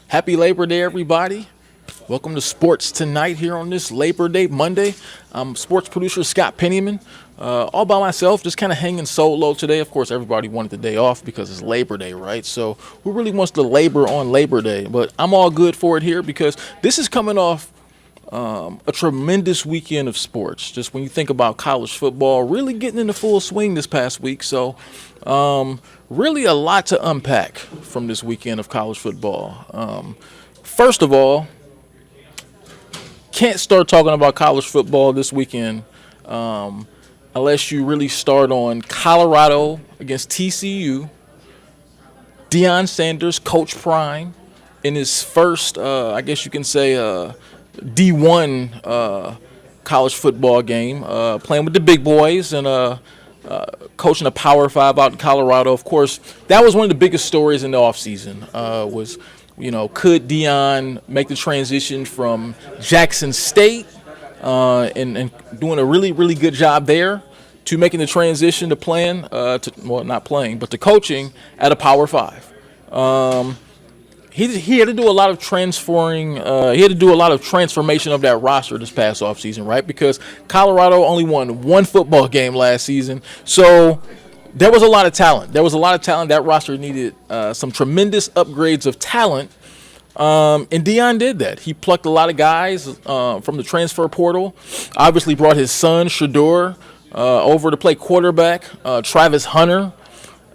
Happy Labor Day, everybody. Welcome to Sports Tonight here on this Labor Day Monday. I'm sports producer Scott Pennyman, all by myself, just kind of hanging solo today. Of course, everybody wanted the day off because it's Labor Day, right? So who really wants to labor on Labor Day? But I'm all good for it here because this is coming off a tremendous weekend of sports. Just when you think about college football, really getting into full swing this past week. So really a lot to unpack from this weekend of college football. First of all, can't start talking about college football this weekend unless you really start on Colorado against TCU. Deion Sanders, Coach Prime, in his first, I guess you can say, D1 college football game, playing with the big boys and coaching a Power 5 out in Colorado. Of course, that was one of the biggest stories in the offseason, was, could Deion make the transition from Jackson State and doing a really, really good job there to making the transition to playing, not playing, but to coaching at a Power 5. He had to do a lot of transferring. He had to do a lot of transformation of that roster this past offseason, right? Because Colorado only won one football game last season. So there was a lot of talent. That roster needed some tremendous upgrades of talent. And Deion did that. He plucked a lot of guys from the transfer portal. Obviously brought his son, Shedeur, over to play quarterback. Travis Hunter.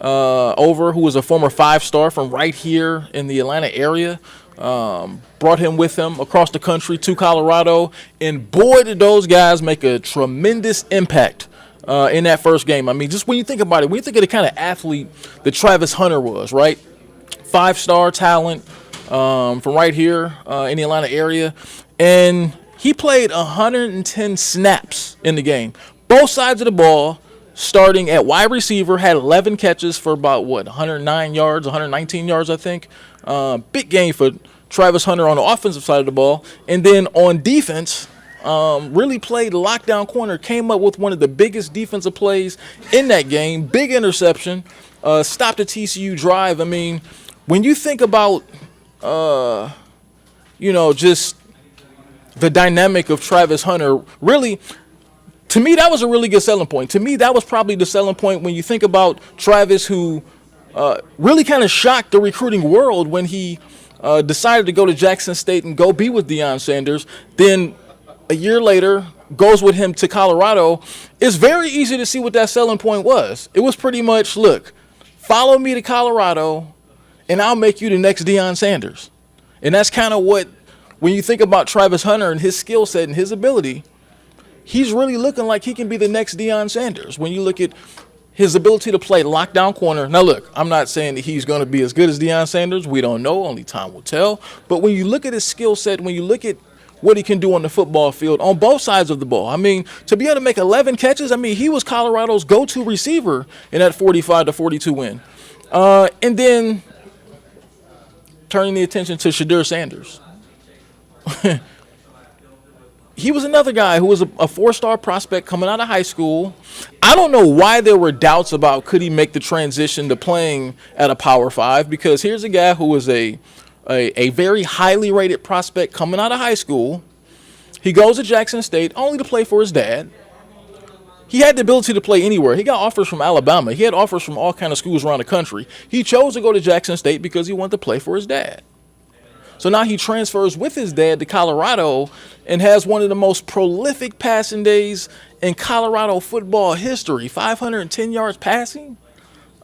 Who was a former 5-star from right here in the Atlanta area, brought him with him across the country to Colorado, and boy, did those guys make a tremendous impact in that first game. I mean, just when you think about it, when you think of the kind of athlete that Travis Hunter was, right? 5-star talent from right here in the Atlanta area, and he played 110 snaps in the game, both sides of the ball. Starting at wide receiver, had 11 catches for about, 109 yards, 119 yards, I think. Big game for Travis Hunter on the offensive side of the ball. And then on defense, really played lockdown corner, came up with one of the biggest defensive plays in that game. Big interception, stopped the TCU drive. I mean, when you think about, just the dynamic of Travis Hunter, really – to me, that was a really good selling point. To me, that was probably the selling point when you think about Travis, who really kind of shocked the recruiting world when he decided to go to Jackson State and go be with Deion Sanders. Then a year later, goes with him to Colorado. It's very easy to see what that selling point was. It was pretty much, look, follow me to Colorado, and I'll make you the next Deion Sanders. And that's kind of what, when you think about Travis Hunter and his skill set and his ability, he's really looking like he can be the next Deion Sanders. When you look at his ability to play lockdown corner. Now, look, I'm not saying that he's going to be as good as Deion Sanders. We don't know. Only time will tell. But when you look at his skill set, when you look at what he can do on the football field on both sides of the ball, I mean, to be able to make 11 catches, I mean, he was Colorado's go-to receiver in that 45-42 win. And then turning the attention to Shedeur Sanders. He was another guy who was a 4-star prospect coming out of high school. I don't know why there were doubts about could he make the transition to playing at a Power 5, because here's a guy who was a very highly rated prospect coming out of high school. He goes to Jackson State only to play for his dad. He had the ability to play anywhere. He got offers from Alabama. He had offers from all kind of schools around the country. He chose to go to Jackson State because he wanted to play for his dad. So now he transfers with his dad to Colorado and has one of the most prolific passing days in Colorado football history, 510 yards passing.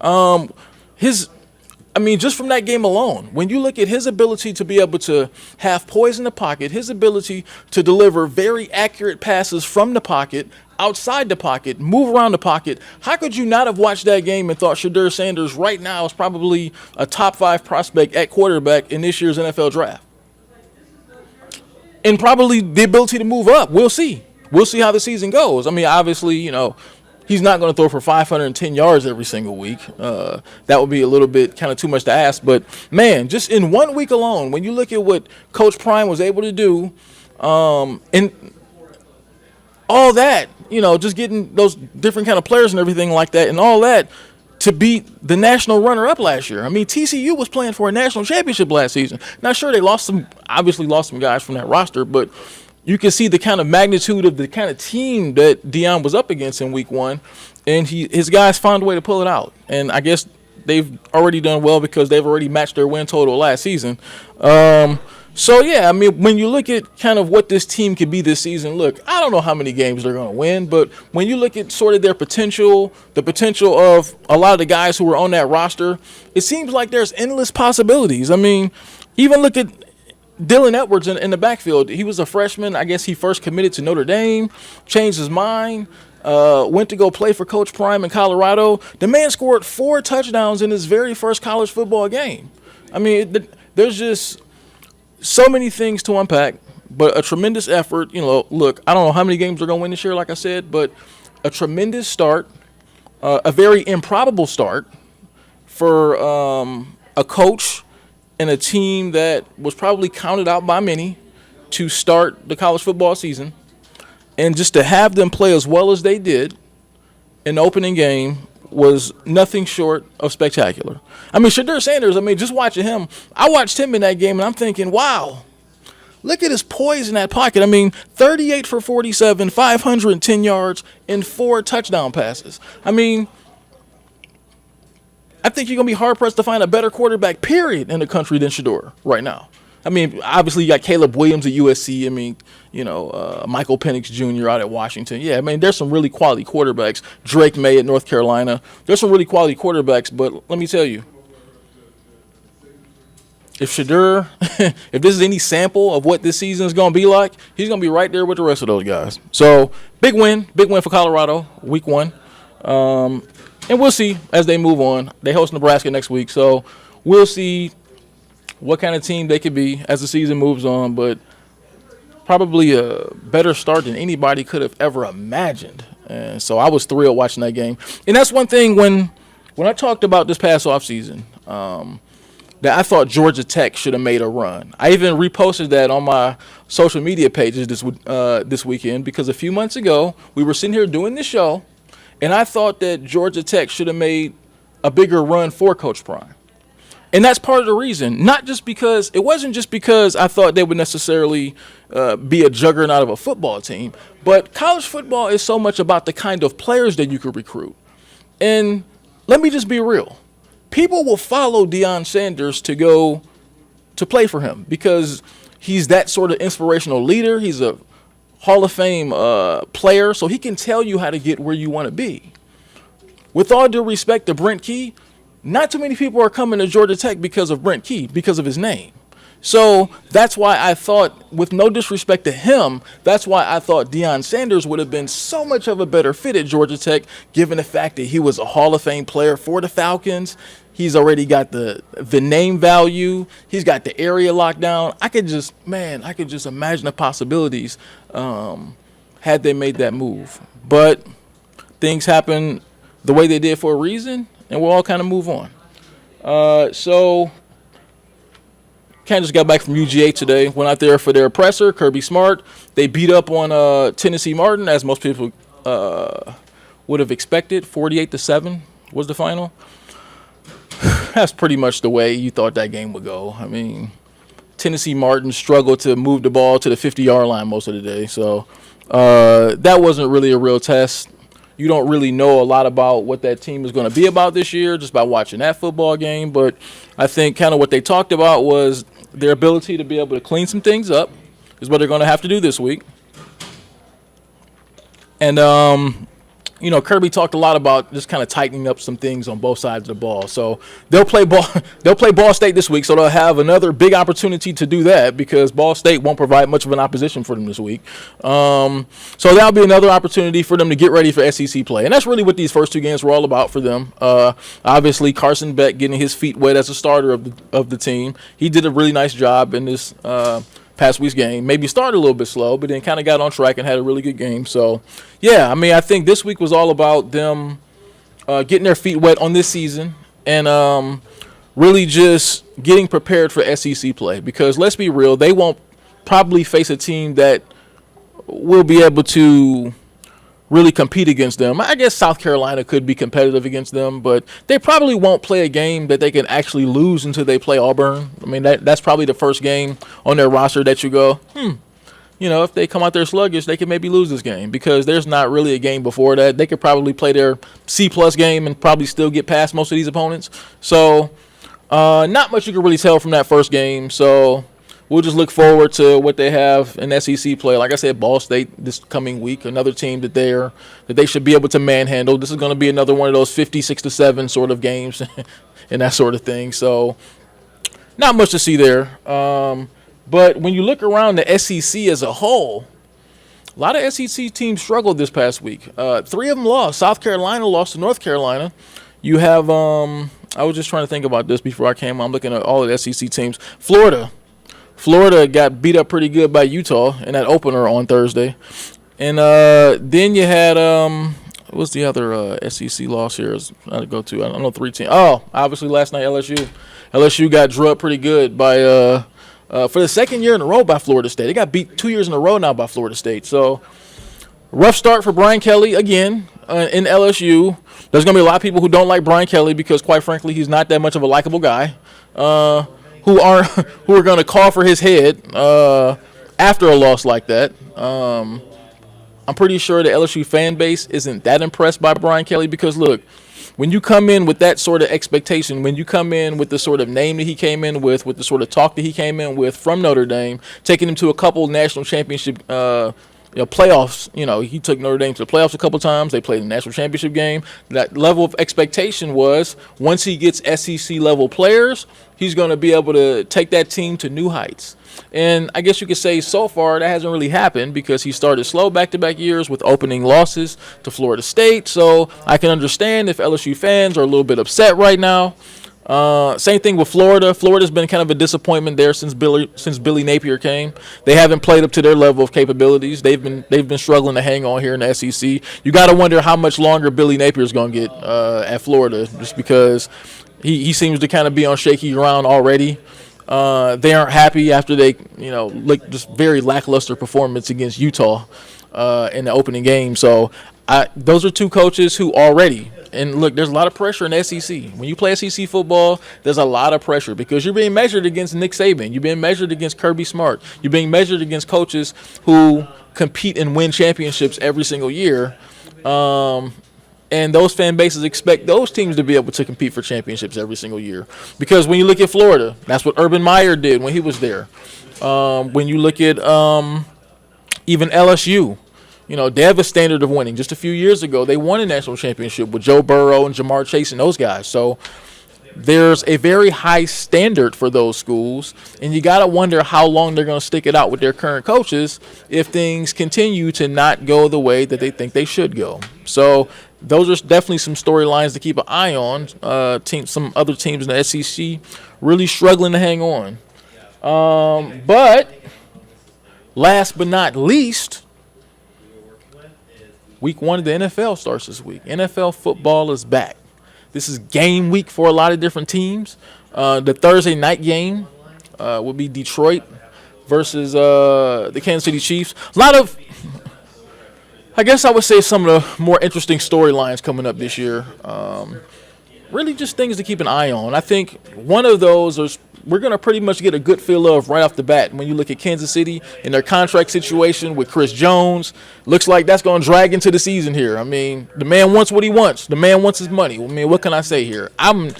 Just from that game alone, when you look at his ability to be able to have poise in the pocket, his ability to deliver very accurate passes from the pocket, outside the pocket, move around the pocket, how could you not have watched that game and thought Shedeur Sanders right now is probably a top 5 prospect at quarterback in this year's NFL draft? And probably the ability to move up. We'll see. We'll see how the season goes. I mean, obviously, he's not going to throw for 510 yards every single week. That would be a little bit kind of too much to ask. But, man, just in 1 week alone, when you look at what Coach Prime was able to do, and all that, just getting those different kind of players and everything like that, and all that, to beat the national runner-up last year. I mean, TCU was playing for a national championship last season. Now, sure, they obviously lost some guys from that roster, but you can see the kind of magnitude of the kind of team that Deion was up against in week one, and his guys found a way to pull it out. And I guess they've already done well because they've already matched their win total last season. So, yeah, I mean, when you look at kind of what this team could be this season, look, I don't know how many games they're going to win, but when you look at sort of their potential, the potential of a lot of the guys who were on that roster, it seems like there's endless possibilities. I mean, even look at Dylan Edwards in the backfield. He was a freshman. I guess he first committed to Notre Dame, changed his mind, went to go play for Coach Prime in Colorado. The man scored 4 touchdowns in his very first college football game. I mean, there's just so many things to unpack, but a tremendous effort. You know, look, I don't know how many games they're going to win this year, like I said, but a tremendous start, a very improbable start for a coach and a team that was probably counted out by many to start the college football season. And just to have them play as well as they did in the opening game was nothing short of spectacular. I mean, Shedeur Sanders, I mean, just watching him, I watched him in that game, and I'm thinking, wow, look at his poise in that pocket. I mean, 38 for 47, 510 yards, and 4 touchdown passes. I mean, I think you're going to be hard-pressed to find a better quarterback, period, in the country than Shedeur right now. I mean, obviously you got Caleb Williams at USC. I mean, you know, Michael Penix Jr. out at Washington. Yeah, I mean, there's some really quality quarterbacks. Drake May at North Carolina. There's some really quality quarterbacks, but let me tell you, if Shedeur, if this is any sample of what this season is going to be like, he's going to be right there with the rest of those guys. So, big win for Colorado, week 1. And we'll see as they move on. They host Nebraska next week, so we'll see what kind of team they could be as the season moves on, but probably a better start than anybody could have ever imagined. And so I was thrilled watching that game. And that's one thing when I talked about this past offseason, that I thought Georgia Tech should have made a run. I even reposted that on my social media pages this weekend because a few months ago we were sitting here doing this show, and I thought that Georgia Tech should have made a bigger run for Coach Prime. And that's part of the reason, not just because it wasn't just because I thought they would necessarily be a juggernaut of a football team, but college football is so much about the kind of players that you could recruit. And let me just be real. People will follow Deion Sanders to go to play for him because he's that sort of inspirational leader. He's a Hall of Fame player, so he can tell you how to get where you want to be. With all due respect to Brent Key, not too many people are coming to Georgia Tech because of Brent Key, because of his name. So that's why I thought, with no disrespect to him, that's why I thought Deion Sanders would have been so much of a better fit at Georgia Tech, given the fact that he was a Hall of Fame player for the Falcons. He's already got the name value. He's got the area locked down. I could just imagine the possibilities had they made that move. But things happen the way they did for a reason, and we'll all kind of move on. So Kansas got back from UGA today, went out there for their oppressor, Kirby Smart. They beat up on Tennessee Martin, as most people would have expected. 48-7 was the final. That's pretty much the way you thought that game would go. I mean, Tennessee Martin struggled to move the ball to the 50-yard line most of the day. So that wasn't really a real test. You don't really know a lot about what that team is going to be about this year just by watching that football game. But I think kind of what they talked about was their ability to be able to clean some things up is what they're going to have to do this week. And, Kirby talked a lot about just kind of tightening up some things on both sides of the ball. So they'll play Ball State this week, so they'll have another big opportunity to do that because Ball State won't provide much of an opposition for them this week. So that'll be another opportunity for them to get ready for SEC play. And that's really what these first two games were all about for them. Obviously, Carson Beck getting his feet wet as a starter of the team. He did a really nice job in this past week's game. Maybe started a little bit slow, but then kind of got on track and had a really good game. So, yeah, I mean, I think this week was all about them getting their feet wet on this season and really just getting prepared for SEC play. Because let's be real, they won't probably face a team that will be able to really compete against them. I guess South Carolina could be competitive against them, but they probably won't play a game that they can actually lose until they play Auburn. I mean, that's probably the first game on their roster that you go, if they come out there sluggish, they could maybe lose this game because there's not really a game before that. They could probably play their C-plus game and probably still get past most of these opponents. So not much you can really tell from that first game. So we'll just look forward to what they have in SEC play. Like I said, Ball State this coming week, another team that they should be able to manhandle. This is going to be another one of those 56-7 sort of games and that sort of thing. So not much to see there. But when you look around the SEC as a whole, a lot of SEC teams struggled this past week. 3 of them lost. South Carolina lost to North Carolina. You have I was just trying to think about this before I came. I'm looking at all of the SEC teams. Florida got beat up pretty good by Utah in that opener on Thursday. And then you had what's the other SEC loss here? I go to. I don't know 3 teams. Oh, obviously last night LSU. LSU got drugged pretty good by for the second year in a row by Florida State. They got beat 2 years in a row now by Florida State. So rough start for Brian Kelly again in LSU. There's going to be a lot of people who don't like Brian Kelly because, quite frankly, he's not that much of a likable guy. Who are going to call for his head after a loss like that. I'm pretty sure the LSU fan base isn't that impressed by Brian Kelly because, look, when you come in with that sort of expectation, when you come in with the sort of name that he came in with the sort of talk that he came in with from Notre Dame, taking him to a couple national championship playoffs. He took Notre Dame to the playoffs a couple times. They played a national championship game. That level of expectation was once he gets SEC level players, he's going to be able to take that team to new heights. And I guess you could say so far that hasn't really happened because he started slow back-to-back years with opening losses to Florida State. So I can understand if LSU fans are a little bit upset right now. Same thing with Florida. Florida's been kind of a disappointment there since Billy Napier came. They haven't played up to their level of capabilities. They've been struggling to hang on here in the SEC. You got to wonder how much longer Billy Napier's going to get at Florida, just because he seems to kind of be on shaky ground already. They aren't happy after they look just very lackluster performance against Utah in the opening game. So those are 2 coaches who already. And look, there's a lot of pressure in the SEC. When you play SEC football, there's a lot of pressure because you're being measured against Nick Saban. You're being measured against Kirby Smart. You're being measured against coaches who compete and win championships every single year. And those fan bases expect those teams to be able to compete for championships every single year. Because when you look at Florida, that's what Urban Meyer did when he was there. When you look at even LSU, they have a standard of winning. Just a few years ago, they won a national championship with Joe Burrow and Jamar Chase and those guys. So there's a very high standard for those schools, and you got to wonder how long they're going to stick it out with their current coaches if things continue to not go the way that they think they should go. So those are definitely some storylines to keep an eye on. Some other teams in the SEC really struggling to hang on. But last but not least, Week 1 of the NFL starts this week. NFL football is back. This is game week for a lot of different teams. The Thursday night game will be Detroit versus the Kansas City Chiefs. A lot of, I guess I would say, some of the more interesting storylines coming up this year. Really just things to keep an eye on. I think one of those is we're going to pretty much get a good feel of right off the bat when you look at Kansas City and their contract situation with Chris Jones. Looks like that's going to drag into the season here. I mean, the man wants what he wants. The man wants his money. I mean, what can I say here? I'm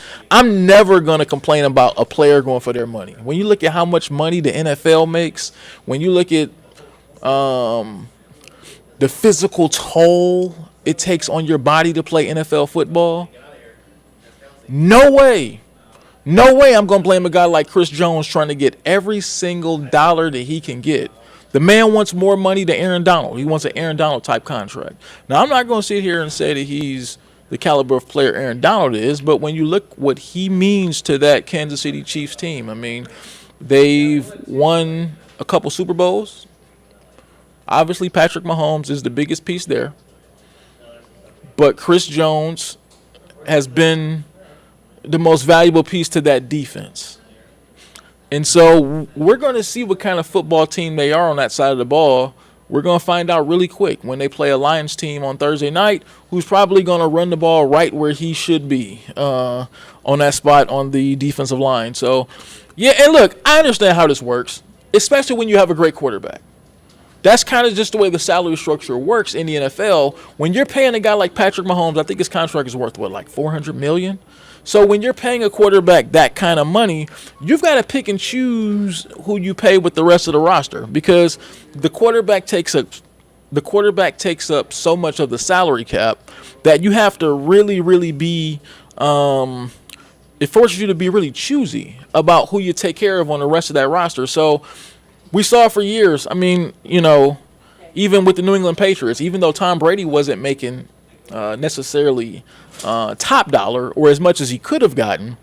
never going to complain about a player going for their money. When you look at how much money the NFL makes, when you look at the physical toll it takes on your body to play NFL football, no way I'm going to blame a guy like Chris Jones trying to get every single dollar that he can get. The man wants more money than Aaron Donald. He wants an Aaron Donald type contract. Now, I'm not going to sit here and say that he's the caliber of player Aaron Donald is, but when you look what he means to that Kansas City Chiefs team, I mean, they've won a couple Super Bowls. Obviously, Patrick Mahomes is the biggest piece there. But Chris Jones has been the most valuable piece to that defense. And so we're going to see what kind of football team they are on that side of the ball We're going to find out really quick when they play a Lions team on Thursday night who's probably going to run the ball right where he should be on that spot on the defensive line. So, yeah, and look, I understand how this works, especially when you have a great quarterback. That's kind of just the way the salary structure works in the NFL. When you're paying a guy like Patrick Mahomes, I think his contract is worth, like $400 million? So when you're paying a quarterback that kind of money, you've got to pick and choose who you pay with the rest of the roster, because the quarterback takes up so much of the salary cap that you have to really, really be it forces you to be really choosy about who you take care of on the rest of that roster. So we saw for years, I mean, even with the New England Patriots, even though Tom Brady wasn't making necessarily top dollar or as much as he could have gotten,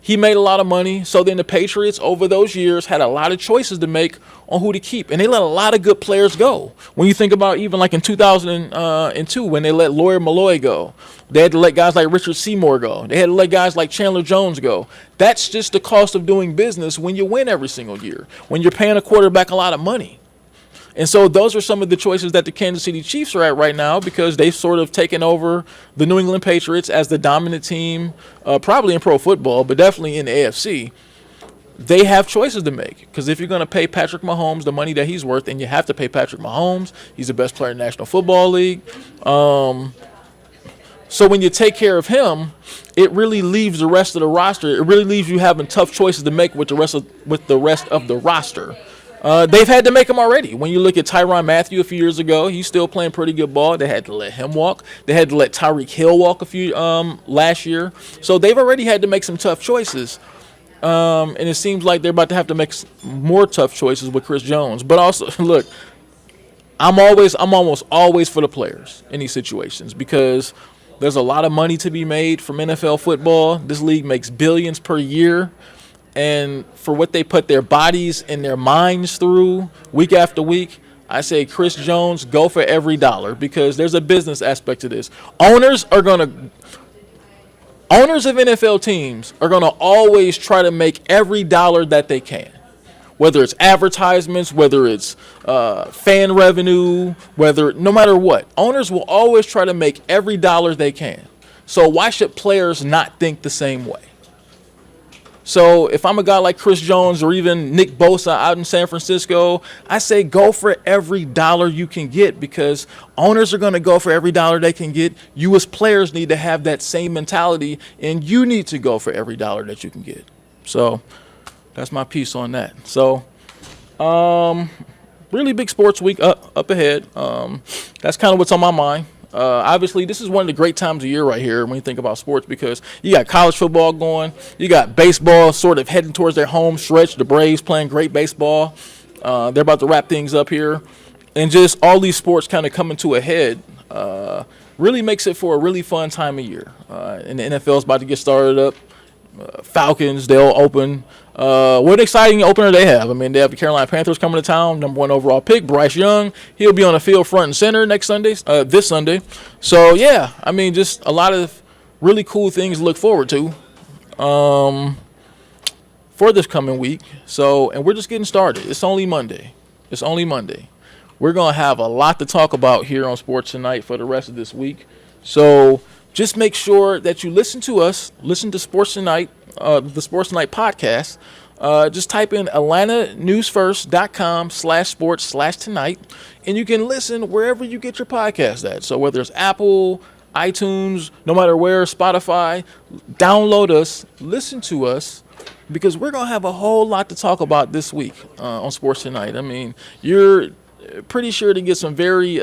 he made a lot of money. So then the Patriots over those years had a lot of choices to make on who to keep, and they let a lot of good players go. When you think about even like in 2002 when they let Lawyer Malloy go, they had to let guys like Richard Seymour go. They had to let guys like Chandler Jones go. That's just the cost of doing business when you win every single year, when you're paying a quarterback a lot of money. And so those are some of the choices that the Kansas City Chiefs are at right now, because they've sort of taken over the New England Patriots as the dominant team, probably in pro football, but definitely in the AFC. They have choices to make, because if you're going to pay Patrick Mahomes the money that he's worth, and you have to pay Patrick Mahomes, he's the best player in the National Football League. So when you take care of him, it really leaves the rest of the roster. It really leaves you having tough choices to make with the rest of the roster. They've had to make them already. When you look at Tyrann Mathieu a few years ago, he's still playing pretty good ball. They had to let him walk. They had to let Tyreek Hill walk a few last year. So they've already had to make some tough choices. And it seems like they're about to have to make more tough choices with Chris Jones. But also, look, I'm almost always for the players in these situations, because there's a lot of money to be made from NFL football. This league makes billions per year. And for what they put their bodies and their minds through week after week, I say Chris Jones, go for every dollar, because there's a business aspect to this. Owners of NFL teams are going to always try to make every dollar that they can, whether it's advertisements, whether it's fan revenue, no matter what. Owners will always try to make every dollar they can. So why should players not think the same way? So if I'm a guy like Chris Jones or even Nick Bosa out in San Francisco, I say go for every dollar you can get, because owners are going to go for every dollar they can get. You as players need to have that same mentality, and you need to go for every dollar that you can get. So that's my piece on that. So really big sports week up ahead. That's kind of what's on my mind. Obviously, this is one of the great times of year right here when you think about sports, because you got college football going. You got baseball sort of heading towards their home stretch. The Braves playing great baseball. They're about to wrap things up here. And just all these sports kind of coming to a head really makes it for a really fun time of year. And the NFL is about to get started up. Falcons, they'll open. What an exciting opener they have. I mean, they have the Carolina Panthers coming to town, number 1 overall pick, Bryce Young. He'll be on the field front and center this Sunday. So, yeah, I mean, just a lot of really cool things to look forward to for this coming week. So, and we're just getting started. It's only Monday. We're going to have a lot to talk about here on Sports Tonight for the rest of this week. So just make sure that you listen to Sports Tonight, the Sports Tonight podcast. Just type in atlantanewsfirst.com/sports/tonight, and you can listen wherever you get your podcast at. So whether it's Apple, iTunes, no matter where, Spotify, download us, listen to us, because we're going to have a whole lot to talk about this week on Sports Tonight. I mean, you're pretty sure to get some very